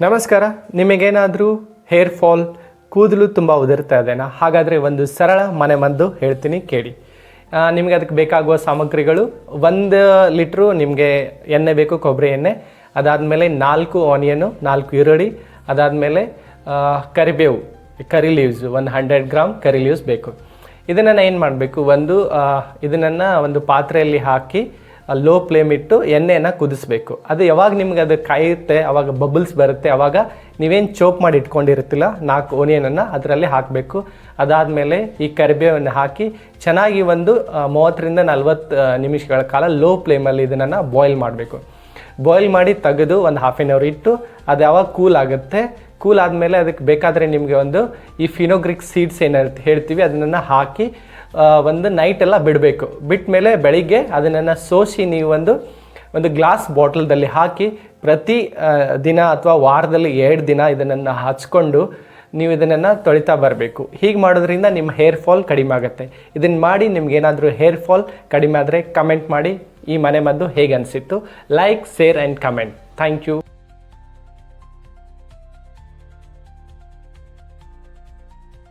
ನಮಸ್ಕಾರ. ನಿಮಗೇನಾದರೂ hair fall, ಕೂದಲು ತುಂಬ ಉದುರ್ತಾ ಇದೆನಾ? ಹಾಗಾದರೆ ಒಂದು ಸರಳ ಮನೆಮದ್ದು ಹೇಳ್ತೀನಿ ಕೇಳಿ. ನಿಮಗೆ ಅದಕ್ಕೆ ಬೇಕಾಗುವ ಸಾಮಗ್ರಿಗಳು: 1 ಲೀಟ್ರು ನಿಮಗೆ ಎಣ್ಣೆ ಬೇಕು, ಕೊಬ್ಬರಿ ಎಣ್ಣೆ. ಅದಾದಮೇಲೆ 4 ಆನಿಯನು, 4 ಈರುಳ್ಳಿ. ಅದಾದಮೇಲೆ ಕರಿಬೇವು, ಕರಿ ಲೀವ್ಸ್ 100 ಗ್ರಾಮ್ ಕರಿ ಲೀವ್ಸ್ ಬೇಕು. ಇದನ್ನು ಏನು ಮಾಡಬೇಕು, ಇದನ್ನು ಒಂದು ಪಾತ್ರೆಯಲ್ಲಿ ಹಾಕಿ ಲೋ ಫ್ಲೇಮ್ ಇಟ್ಟು ಎಣ್ಣೆಯನ್ನು ಕುದಿಸ್ಬೇಕು. ಅದು ಯಾವಾಗ ನಿಮ್ಗೆ ಅದು ಕಾಯುತ್ತೆ, ಅವಾಗ ಬಬಲ್ಸ್ ಬರುತ್ತೆ, ಆವಾಗ ನೀವೇನು ಚೋಪ್ ಮಾಡಿ ಇಟ್ಕೊಂಡಿರ್ತಿಲ್ಲ 4 ಓನಿಯನನ್ನು ಅದರಲ್ಲಿ ಹಾಕಬೇಕು. ಅದಾದಮೇಲೆ ಈ ಕರಿಬೇವನ್ನು ಹಾಕಿ ಚೆನ್ನಾಗಿ ಒಂದು 30ರಿಂದ 40 ನಿಮಿಷಗಳ ಕಾಲ ಲೋ ಫ್ಲೇಮಲ್ಲಿ ಇದನ್ನು ಬಾಯ್ಲ್ ಮಾಡಬೇಕು. ಬಾಯ್ಲ್ ಮಾಡಿ ತೆಗೆದು ಒಂದು ಹಾಫ್ ಆನ್ ಅವರ್ ಇಟ್ಟು ಅದು ಯಾವಾಗ ಕೂಲ್ ಆಗುತ್ತೆ, ಕೂಲ್ ಆದಮೇಲೆ ಅದಕ್ಕೆ ಬೇಕಾದರೆ ನಿಮಗೆ ಈ ಫಿನೋಗ್ರಿಕ್ ಸೀಡ್ಸ್ ಏನಂತ ಹೇಳ್ತೀವಿ ಅದನ್ನು ಹಾಕಿ ಒಂದು ನೈಟೆಲ್ಲ ಬಿಡಬೇಕು. ಬಿಟ್ಟ ಮೇಲೆ ಬೆಳಿಗ್ಗೆ ಅದನ್ನು ಸೋಸಿ ನೀವು ಒಂದು ಗ್ಲಾಸ್ ಬಾಟಲ್ದಲ್ಲಿ ಹಾಕಿ ಪ್ರತಿ ದಿನ ಅಥವಾ ವಾರದಲ್ಲಿ 2 ದಿನ ಇದನ್ನು ಹಚ್ಕೊಂಡು ನೀವು ಇದನ್ನು ತೊಳಿತಾ ಬರಬೇಕು. ಹೀಗೆ ಮಾಡೋದ್ರಿಂದ ನಿಮ್ಮ ಹೇರ್ ಫಾಲ್ ಕಡಿಮೆ ಆಗುತ್ತೆ. ಇದನ್ನು ಮಾಡಿ ನಿಮ್ಗೇನಾದರೂ ಹೇರ್ ಫಾಲ್ ಕಡಿಮೆ ಆದರೆ ಕಮೆಂಟ್ ಮಾಡಿ ಈ ಮನೆಮದ್ದು ಹೇಗೆ ಅನಿಸಿತ್ತು. Like, share and comment. Thank you.